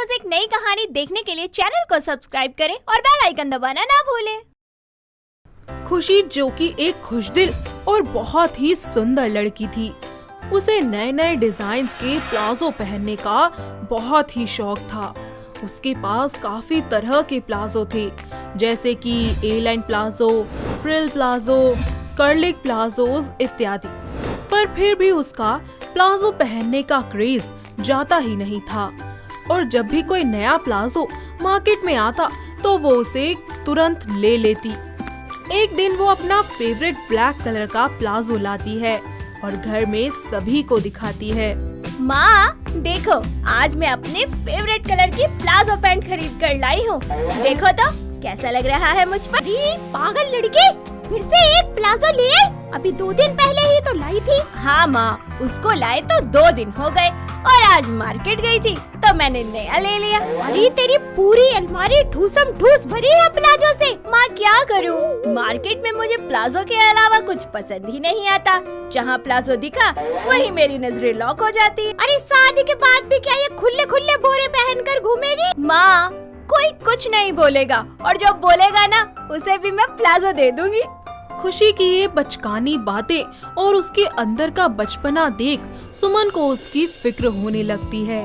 रोज एक नई कहानी देखने के लिए चैनल को सब्सक्राइब करें और बेल आइकन दबाना ना भूलें। खुशी, जो कि एक खुशदिल और बहुत ही सुंदर लड़की थी, उसे नए नए डिजाइन्स के प्लाजो पहनने का बहुत ही शौक था। उसके पास काफी तरह के प्लाजो थे, जैसे कि A line palazzo, frill palazzo, scarlet palazzos इत्यादि। पर फिर भी उसका प्लाजो पहनने का क्रेज जाता ही नहीं था और जब भी कोई नया प्लाजो मार्केट में आता तो वो उसे तुरंत ले लेती। एक दिन वो अपना फेवरेट ब्लैक कलर का प्लाजो लाती है और घर में सभी को दिखाती है। माँ देखो, आज मैं अपने फेवरेट कलर की प्लाजो पैंट खरीद कर लाई हूँ। देखो तो कैसा लग रहा है मुझ पर। पागल लड़की, फिर से एक प्लाजो ले आई? अभी 2 दिन पहले ही तो लाई थी। हाँ माँ, उसको लाए तो 2 दिन हो गए और आज मार्केट गई थी तो मैंने नया ले लिया। अरे तेरी पूरी अलमारी ठूसम ठूस भरी है प्लाजो से। माँ क्या करूँ, मार्केट में मुझे प्लाजो के अलावा कुछ पसंद ही नहीं आता। जहाँ प्लाजो दिखा वही मेरी नजरें लॉक हो जाती। अरे शादी के बाद भी क्या ये खुले खुले बोरे पहन कर घूमेगी? माँ कोई कुछ नहीं बोलेगा और जो बोलेगा ना उसे भी मैं प्लाजो दे दूंगी। खुशी की ये बचकानी बातें और उसके अंदर का बचपना देख सुमन को उसकी फिक्र होने लगती है।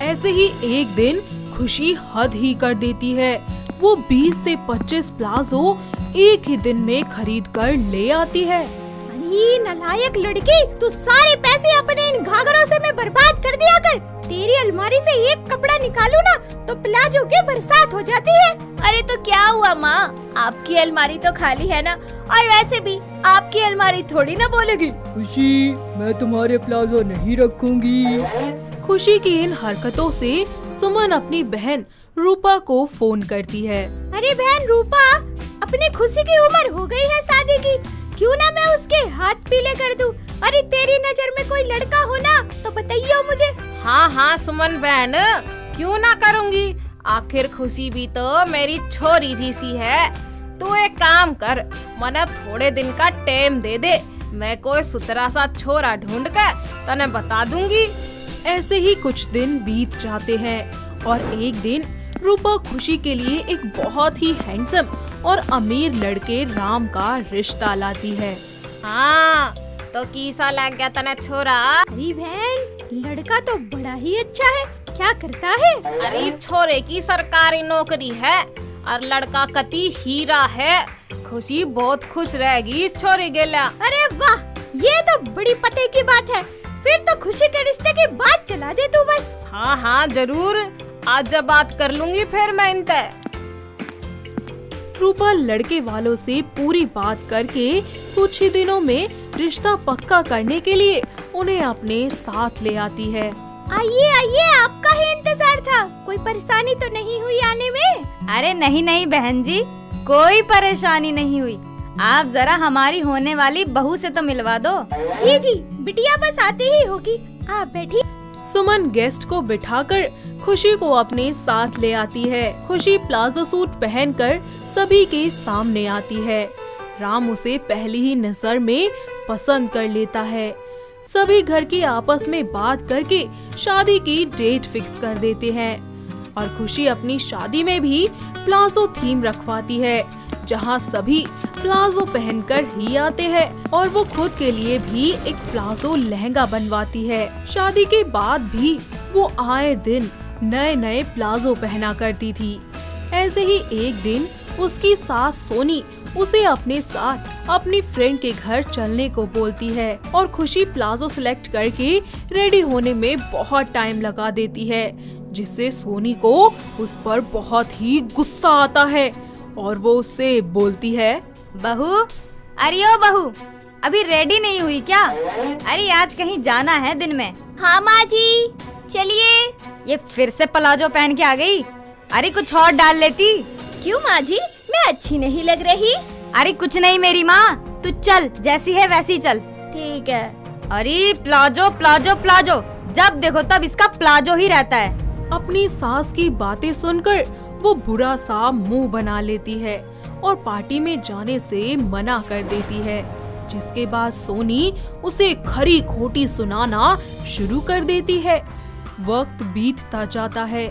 ऐसे ही एक दिन खुशी हद ही कर देती है। वो 20 से 25 प्लाजो एक ही दिन में खरीद कर ले आती है। अरे नालायक लड़की, तू सारे पैसे अपने इन घाघरों से मैं बर्बाद कर दिया कर। तेरी अलमारी से एक कपड़ा निकालूं ना तो प्लाजो की बरसात हो जाती है। अरे तो क्या हुआ माँ, आपकी अलमारी तो खाली है ना, और वैसे भी आपकी अलमारी थोड़ी ना बोलेगी। खुशी, मैं तुम्हारे प्लाजो नहीं रखूंगी। खुशी की इन हरकतों से सुमन अपनी बहन रूपा को फोन करती है। अरे बहन रूपा, अपनी खुशी की उम्र हो गई है शादी की, क्यों ना मैं उसके हाथ पीले कर दूं? अरे तेरी नजर में कोई लड़का हो ना तो बताइए मुझे। हाँ सुमन बहन, क्यों ना करूँगी, आखिर खुशी भी तो मेरी छोरी जैसी है। तू एक काम कर, मने थोड़े दिन का टाइम दे दे, मैं कोई सुतरा सा छोरा ढूंढ कर तने बता दूंगी। ऐसे ही कुछ दिन बीत जाते हैं और एक दिन रूपा खुशी के लिए एक बहुत ही हैंडसम और अमीर लड़के राम का रिश्ता लाती है। हाँ तो किसा लग गया तने छोरा? अरे बहन, लड़का तो बड़ा ही अच्छा है, क्या करता है? अरे छोरे की सरकारी नौकरी है और लड़का कति हीरा है। खुशी बहुत खुश रहेगी इस छोरे गेला। अरे वाह, ये तो बड़ी पते की बात है। फिर तो खुशी के रिश्ते की बात चला दे तू बस। हाँ जरूर, आज जब बात कर लूंगी फिर मैं इनते। रूपा लड़के वालों से पूरी बात करके कुछ ही दिनों में रिश्ता पक्का करने के लिए उन्हें अपने साथ ले आती है। आइए आइए, आपका ही इंतजार था। कोई परेशानी तो नहीं हुई आने में? अरे नहीं बहन जी, कोई परेशानी नहीं हुई। आप जरा हमारी होने वाली बहू से तो मिलवा दो। जी, बिटिया बस आती ही होगी, आप बैठी। सुमन गेस्ट को बिठाकर खुशी को अपने साथ ले आती है। खुशी प्लाजो सूट पहनकर सभी के सामने आती है। राम उसे पहली ही नजर में पसंद कर लेता है। सभी घर की आपस में बात करके शादी की डेट फिक्स कर देते हैं और खुशी अपनी शादी में भी प्लाजो थीम रखवाती है, जहां सभी प्लाजो पहनकर ही आते हैं और वो खुद के लिए भी एक प्लाजो लहंगा बनवाती है। शादी के बाद भी वो आए दिन नए नए प्लाजो पहना करती थी। ऐसे ही एक दिन उसकी सास सोनी उसे अपने साथ अपनी फ्रेंड के घर चलने को बोलती है और खुशी प्लाजो सिलेक्ट करके रेडी होने में बहुत टाइम लगा देती है, जिससे सोनी को उस पर बहुत ही गुस्सा आता है और वो उससे बोलती है, बहू, अरे ओ बहू, अभी रेडी नहीं हुई क्या? अरे आज कहीं जाना है दिन में। हाँ माँ जी, चलिए। ये फिर से प्लाजो पहन के आ गई। अरे कुछ और डाल लेती। क्यों माँ जी, मैं अच्छी नहीं लग रही? अरे कुछ नहीं मेरी माँ, तू चल, जैसी है वैसी चल। ठीक है। अरे प्लाजो प्लाजो प्लाजो, जब देखो तब इसका प्लाजो ही रहता है। अपनी सास की बातें सुनकर वो बुरा सा मुंह बना लेती है और पार्टी में जाने से मना कर देती है, जिसके बाद सोनी उसे खरी खोटी सुनाना शुरू कर देती है। वक्त बीतता जाता है।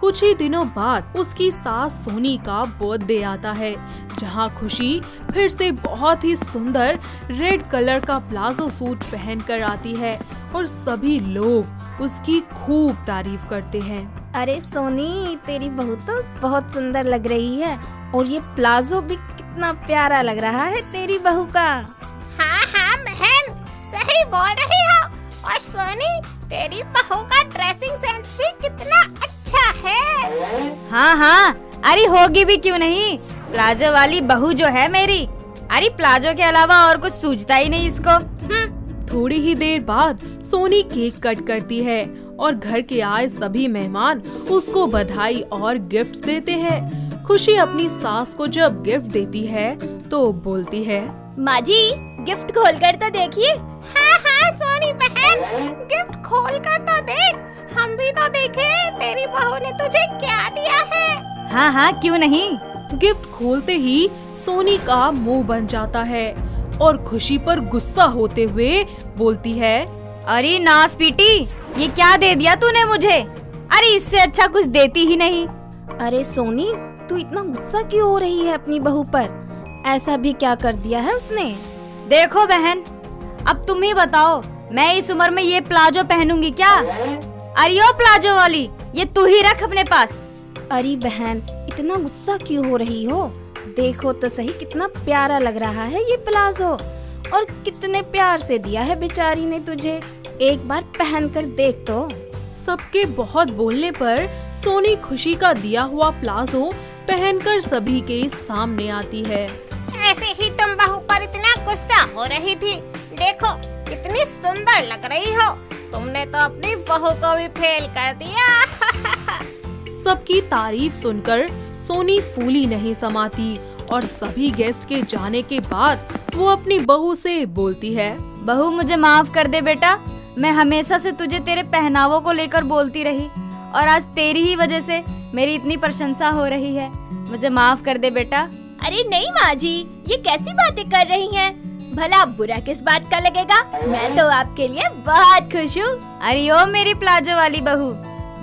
कुछ ही दिनों बाद उसकी सास सोनी का बर्थडे आता है, जहां खुशी फिर से बहुत ही सुंदर रेड कलर का प्लाजो सूट पहनकर आती है और सभी लोग उसकी खूब तारीफ करते हैं। अरे सोनी, तेरी बहू तो बहुत सुंदर लग रही है और ये प्लाजो भी कितना प्यारा लग रहा है तेरी बहू का। हाँ हाँ बहन, सही बोल रही हो। और सोनी, तेरी बहू का ड्रेसिंग सेंस भी कितना अच्छा है। हाँ हाँ, अरे होगी भी क्यों नहीं, प्लाजो वाली बहू जो है मेरी, अरे प्लाजो के अलावा और कुछ सूझता ही नहीं इसको। थोड़ी ही देर बाद सोनी केक कट करती है और घर के आए सभी मेहमान उसको बधाई और गिफ्ट्स देते हैं। खुशी अपनी सास को जब गिफ्ट देती है तो बोलती है, माँ जी, गिफ्ट खोलकर तो देखिए। हाँ हाँ सोनी बहन, गिफ्ट खोल कर तो देख, हम भी तो देखे तेरी बहू ने तुझे क्या दिया है। हाँ हाँ, क्यों नहीं। गिफ्ट खोलते ही सोनी का मुंह बन जाता है और खुशी पर गुस्सा होते हुए बोलती है, अरे नास पीटी, ये क्या दे दिया तूने मुझे, अरे इससे अच्छा कुछ देती ही नहीं। अरे सोनी, तू इतना गुस्सा क्यों हो रही है अपनी बहू पर? ऐसा भी क्या कर दिया है उसने? देखो बहन, अब तुम ही बताओ, मैं इस उम्र में ये प्लाजो पहनूंगी क्या? अरे ओ प्लाजो वाली, ये तू ही रख अपने पास। अरे बहन, इतना गुस्सा क्यों हो रही हो? देखो तो सही, कितना प्यारा लग रहा है ये प्लाजो और कितने प्यार से दिया है बेचारी ने तुझे। एक बार पहन कर देख तो। सबके बहुत बोलने पर सोनी खुशी का दिया हुआ प्लाजो पहनकर सभी के सामने आती है। ऐसे ही तुम बहू पर इतना गुस्सा हो रही थी, देखो कितनी सुंदर लग रही हो। तुमने तो अपनी बहू को भी फेल कर दिया। सबकी तारीफ सुनकर सोनी फूली नहीं समाती और सभी गेस्ट के जाने के बाद वो अपनी बहू से बोलती है, बहू मुझे माफ कर दे बेटा, मैं हमेशा से तुझे तेरे पहनावों को लेकर बोलती रही और आज तेरी ही वजह से मेरी इतनी प्रशंसा हो रही है, मुझे माफ कर दे बेटा। अरे नहीं माँ जी, ये कैसी बातें कर रही हैं? भला बुरा किस बात का लगेगा? मैं तो आपके लिए बहुत खुश हूँ। अरे ओ मेरी प्लाजो वाली बहू,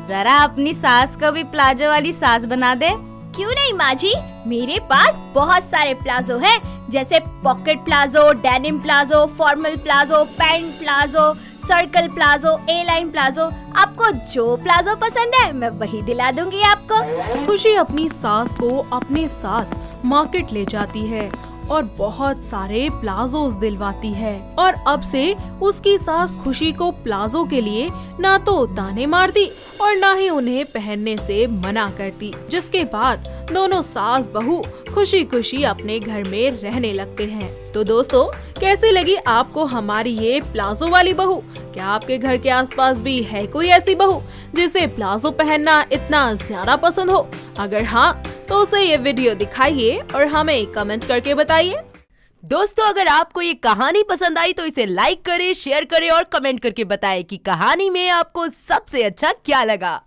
जरा अपनी सास को भी प्लाजो वाली सास बना दे। क्यों नहीं माँ जी, मेरे पास बहुत सारे प्लाजो हैं, जैसे pocket palazzo, denim palazzo, formal palazzo, pant palazzo, circle palazzo, A line palazzo. आपको जो प्लाजो पसंद है मैं वही दिला दूंगी आपको। खुशी अपनी सास को अपने साथ मार्केट ले जाती है और बहुत सारे प्लाजोस दिलवाती है और अब से उसकी सास खुशी को प्लाजो के लिए ना तो ताने मारती और ना ही उन्हें पहनने से मना करती, जिसके बाद दोनों सास बहू खुशी खुशी अपने घर में रहने लगते हैं। तो दोस्तों, कैसी लगी आपको हमारी ये प्लाजो वाली बहू? क्या आपके घर के आसपास भी है कोई ऐसी बहू जिसे प्लाजो पहनना इतना ज्यादा पसंद हो? अगर हाँ, तो उसे ये वीडियो दिखाइए और हमें कमेंट करके बताइए। दोस्तों, अगर आपको ये कहानी पसंद आई तो इसे लाइक करें, शेयर करें और कमेंट करके बताएं कि कहानी में आपको सबसे अच्छा क्या लगा।